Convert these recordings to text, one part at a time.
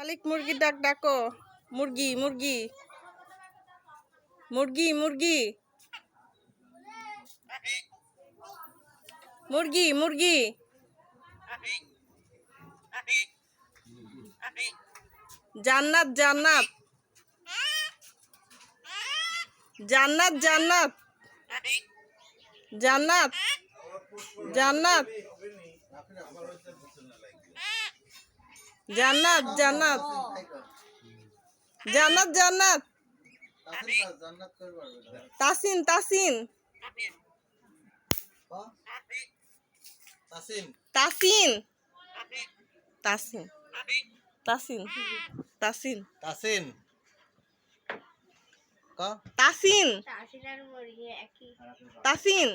শালিক মুরগির ডাক ডাকো। মুরগি মুরগি মুরগি মুরগি মুরগি মুরগি জান্নাত জান্নাত জান্নাত জান্নাত জান্নাত জান্নাত জান্নাত জান্নাত জান্নাত জান্নাত তাসিন তাসিন তাসিন তাসিন তাসিন তাসিন তাসিন তাসিন তাসিন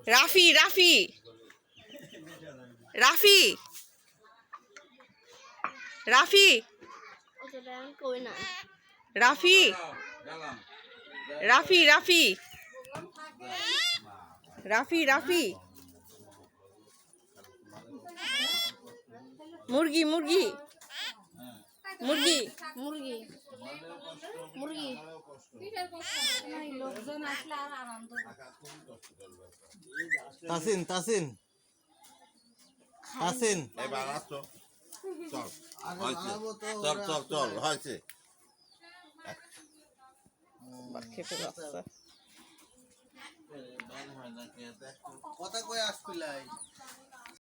রাফি রাফি রাফি রাফি রাফি রাফি রাফি রাফি রাফি মুরগি মুরগি মুরগি মুরগি মুরগি লোকজন আসলে আর আনন্দ তাসিন তাসিন তাসিন এবার আসো চল চল চল চল হয়েছে খেতে যাচ্ছে কথা কই আসছিলাই